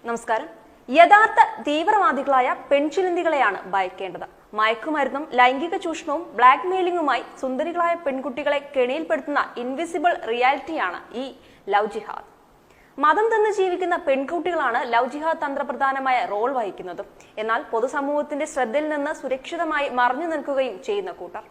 നമസ്കാരം. യഥാർത്ഥ തീവ്രവാദികളായ പെൺചിലന്തികളെയാണ് ഭയക്കേണ്ടത്. മയക്കുമരുന്നും ലൈംഗിക ചൂഷണവും ബ്ലാക്ക് മെയിലിംഗുമായി സുന്ദരികളായ പെൺകുട്ടികളെ കെണിയിൽപ്പെടുത്തുന്ന ഇൻവിസിബിൾ റിയാലിറ്റിയാണ് ഈ ലവ് ജിഹാദ്. മതം തന്ന് ജീവിക്കുന്ന പെൺകുട്ടികളാണ് ലവ് ജിഹാദ് തന്ത്രപ്രധാനമായ റോൾ വഹിക്കുന്നത്. എന്നാൽ പൊതുസമൂഹത്തിന്റെ ശ്രദ്ധയിൽ നിന്ന് സുരക്ഷിതമായി മറഞ്ഞു നിൽക്കുകയും ചെയ്യുന്ന കൂട്ടർ.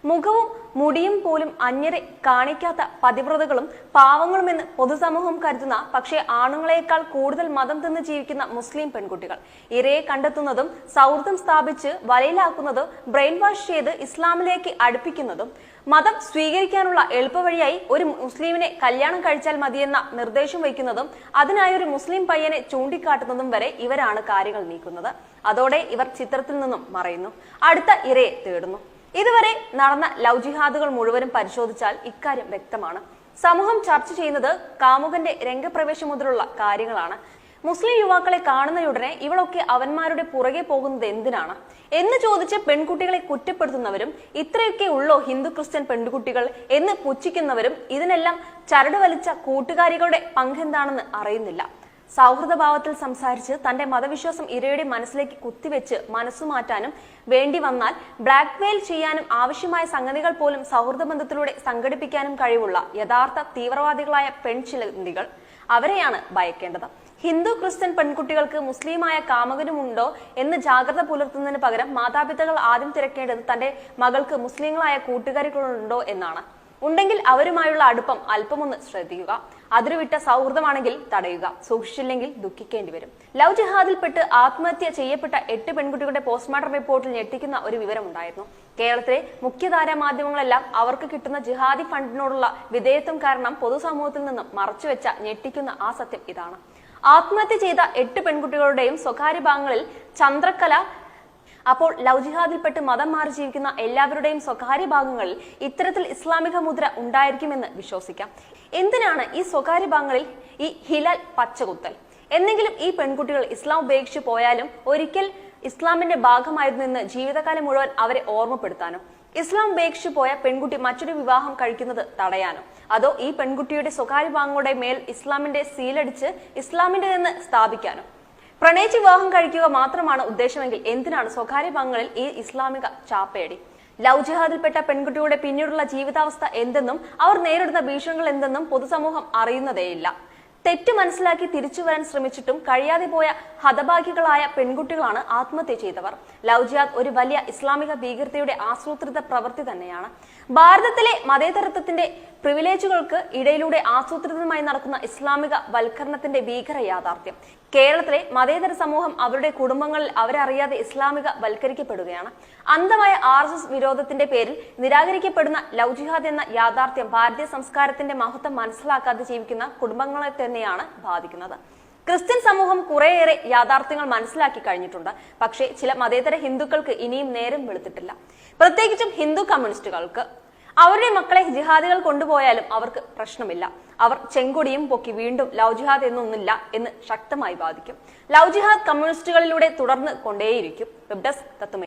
മുഖവും മുടിയും പോലും അന്യരെ കാണിക്കാത്ത പതിവ്രതകളും പാവങ്ങളുമെന്ന് പൊതുസമൂഹം കരുതുന്ന, പക്ഷേ ആണുങ്ങളെക്കാൾ കൂടുതൽ മതം തന്ന് ജീവിക്കുന്ന മുസ്ലിം പെൺകുട്ടികൾ ഇരയെ കണ്ടെത്തുന്നതും സൗഹൃദം സ്ഥാപിച്ച് വലയിലാക്കുന്നതും ബ്രെയിൻ വാഷ് ചെയ്ത് ഇസ്ലാമിലേക്ക് അടുപ്പിക്കുന്നതും മതം സ്വീകരിക്കാനുള്ള എളുപ്പവഴിയായി ഒരു മുസ്ലിമിനെ കല്യാണം കഴിച്ചാൽ മതിയെന്ന നിർദ്ദേശം വയ്ക്കുന്നതും അതിനായി ഒരു മുസ്ലിം പയ്യനെ ചൂണ്ടിക്കാട്ടുന്നതും വരെ ഇവരാണ് കാര്യങ്ങൾ നീക്കുന്നത്. അതോടെ ഇവർ ചിത്രത്തിൽ നിന്നും മറയുന്നു, അടുത്ത ഇരയെ തേടുന്നു. ഇതുവരെ നടന്ന ലവ് ജിഹാദുകൾ മുഴുവനും പരിശോധിച്ചാൽ ഇക്കാര്യം വ്യക്തമാണ്. സമൂഹം ചർച്ച ചെയ്യുന്നത് കാമുകന്റെ രംഗപ്രവേശം മുതലുള്ള കാര്യങ്ങളാണ്. മുസ്ലിം യുവാക്കളെ കാണുന്നയുടനെ ഇവളൊക്കെ അവന്മാരുടെ പുറകെ പോകുന്നത് എന്തിനാണ് എന്ന് ചോദിച്ച് പെൺകുട്ടികളെ കുറ്റപ്പെടുത്തുന്നവരും, ഇത്രയൊക്കെ ഉള്ളോ ഹിന്ദു ക്രിസ്ത്യൻ പെൺകുട്ടികൾ എന്ന് പുച്ഛിക്കുന്നവരും, ഇതിനെല്ലാം ചരട് വലിച്ച കൂട്ടുകാരികളുടെ പങ്കെന്താണെന്ന് അറിയുന്നില്ല. സൗഹൃദഭാവത്തിൽ സംസാരിച്ച് തന്റെ മതവിശ്വാസം ഇരയുടെ മനസ്സിലേക്ക് കുത്തിവെച്ച് മനസ്സുമാറ്റാനും വേണ്ടി വന്നാൽ ബ്ലാക്ക്മെയിൽ ചെയ്യാനും ആവശ്യമായ സംഗതികൾ പോലും സൗഹൃദ ബന്ധത്തിലൂടെ സംഘടിപ്പിക്കാനും കഴിവുള്ള യഥാർത്ഥ തീവ്രവാദികളായ പെൺചിലന്തികൾ, അവരെയാണ് ഭയക്കേണ്ടത്. ഹിന്ദു ക്രിസ്ത്യൻ പെൺകുട്ടികൾക്ക് മുസ്ലിമായ കാമുകനുമുണ്ടോ എന്ന് ജാഗ്രത പുലർത്തുന്നതിന് പകരം മാതാപിതാക്കൾ ആദ്യം തിരക്കേണ്ടത് തന്റെ മകൾക്ക് മുസ്ലിങ്ങളായ കൂട്ടുകാരികളുണ്ടോ എന്നാണ്. ഉണ്ടെങ്കിൽ അവരുമായുള്ള അടുപ്പം അല്പമൊന്ന് ശ്രദ്ധിക്കുക. അതിരുവിട്ട സൗഹൃദമാണെങ്കിൽ തടയുക. സൂക്ഷിച്ചില്ലെങ്കിൽ ദുഃഖിക്കേണ്ടി വരും. ലവ് ജിഹാദിൽപ്പെട്ട് ആത്മഹത്യ ചെയ്യപ്പെട്ട 8 പെൺകുട്ടികളുടെ പോസ്റ്റ്മോർട്ടം റിപ്പോർട്ടിൽ ഞെട്ടിക്കുന്ന ഒരു വിവരമുണ്ടായിരുന്നു. കേരളത്തിലെ മുഖ്യധാരാ മാധ്യമങ്ങളെല്ലാം അവർക്ക് കിട്ടുന്ന ജിഹാദി ഫണ്ടിനോടുള്ള വിധേയത്വം കാരണം പൊതുസമൂഹത്തിൽ നിന്നും മറച്ചുവെച്ച ഞെട്ടിക്കുന്ന ആ സത്യം ഇതാണ്. ആത്മഹത്യ ചെയ്ത 8 പെൺകുട്ടികളുടെയും സ്വകാര്യ ഭാഗങ്ങളിൽ ചന്ദ്രക്കല. അപ്പോൾ ലവ് ജിഹാദിൽപ്പെട്ട് മതം മാറി ജീവിക്കുന്ന എല്ലാവരുടെയും സ്വകാര്യ ഭാഗങ്ങളിൽ ഇത്തരത്തിൽ ഇസ്ലാമിക മുദ്ര ഉണ്ടായിരിക്കുമെന്ന് വിശ്വസിക്കാം. എന്തിനാണ് ഈ സ്വകാര്യ ഭാഗങ്ങളിൽ ഈ ഹിലാൽ പച്ചകുത്തൽ? എന്നെങ്കിലും ഈ പെൺകുട്ടികൾ ഇസ്ലാം ഉപേക്ഷിച്ചു പോയാലും ഒരിക്കൽ ഇസ്ലാമിന്റെ ഭാഗമായിരുന്നെന്ന് ജീവിതകാലം മുഴുവൻ അവരെ ഓർമ്മപ്പെടുത്താനോ, ഇസ്ലാം ഉപേക്ഷിച്ചു പോയ പെൺകുട്ടി മറ്റൊരു വിവാഹം കഴിക്കുന്നത് തടയാനോ, അതോ ഈ പെൺകുട്ടിയുടെ സ്വകാര്യ ഭാഗങ്ങളുടെ മേൽ ഇസ്ലാമിന്റെ സീലടിച്ച് ഇസ്ലാമിന്റെതെന്ന് സ്ഥാപിക്കാനോ? പ്രണയിച്ച് വിവാഹം കഴിക്കുക മാത്രമാണ് ഉദ്ദേശമെങ്കിൽ എന്തിനാണ് സ്വകാര്യ ഭാഗങ്ങളിൽ ഈ ഇസ്ലാമിക ചാപ്പയടി? ലവ് ജിഹാദിൽപ്പെട്ട പെൺകുട്ടിയുടെ പിന്നീടുള്ള ജീവിതാവസ്ഥ എന്തെന്നും അവർ നേരിടുന്ന ഭീഷണികൾ എന്തെന്നും പൊതുസമൂഹം അറിയുന്നതേയില്ല. തെറ്റ് മനസ്സിലാക്കി തിരിച്ചു വരാൻ ശ്രമിച്ചിട്ടും കഴിയാതെ പോയ ഹതഭാഗ്യകളായ പെൺകുട്ടികളാണ് ആത്മഹത്യ ചെയ്തവർ. ലവ് ജിഹാദ് ഒരു വലിയ ഇസ്ലാമിക ഭീകരതയുടെ ആസൂത്രിത പ്രവൃത്തി തന്നെയാണ്. ഭാരതത്തിലെ മതേതരത്വത്തിന്റെ പ്രിവിലേജുകൾക്ക് ഇടയിലൂടെ ആസൂത്രിതമായി നടക്കുന്ന ഇസ്ലാമിക വൽക്കരണത്തിന്റെ ഭീകര യാഥാർത്ഥ്യം. കേരളത്തിലെ മതേതര സമൂഹം അവരുടെ കുടുംബങ്ങളിൽ അവരറിയാതെ ഇസ്ലാമിക വൽക്കരിക്കപ്പെടുകയാണ്. അന്ധമായ RSS വിരോധത്തിന്റെ പേരിൽ നിരാകരിക്കപ്പെടുന്ന ലവ് ജിഹാദ് എന്ന യാഥാർത്ഥ്യം ഭാരതീയ സംസ്കാരത്തിന്റെ മഹത്വം മനസ്സിലാക്കാതെ ജീവിക്കുന്ന കുടുംബങ്ങളെ തന്നെയാണ് ബാധിക്കുന്നത്. ക്രിസ്ത്യൻ സമൂഹം കുറേയേറെ യാഥാർത്ഥ്യങ്ങൾ മനസ്സിലാക്കി കഴിഞ്ഞിട്ടുണ്ട്. പക്ഷേ ചില മതേതര ഹിന്ദുക്കൾക്ക് ഇനിയും നേരം വെളുത്തിട്ടില്ല. പ്രത്യേകിച്ചും ഹിന്ദു കമ്മ്യൂണിസ്റ്റുകൾക്ക്. അവരുടെ മക്കളെ ജിഹാദികൾ കൊണ്ടുപോയാലും അവർക്ക് പ്രശ്നമില്ല. അവർ ചെങ്കൊടിയും പൊക്കി വീണ്ടും ലവ് ജിഹാദ് എന്നൊന്നില്ല എന്ന് ശക്തമായി ബാധിക്കും. ലവ് ജിഹാദ് കമ്മ്യൂണിസ്റ്റുകളിലൂടെ തുടർന്ന് കൊണ്ടേയിരിക്കും. Web desk തത്വമേ.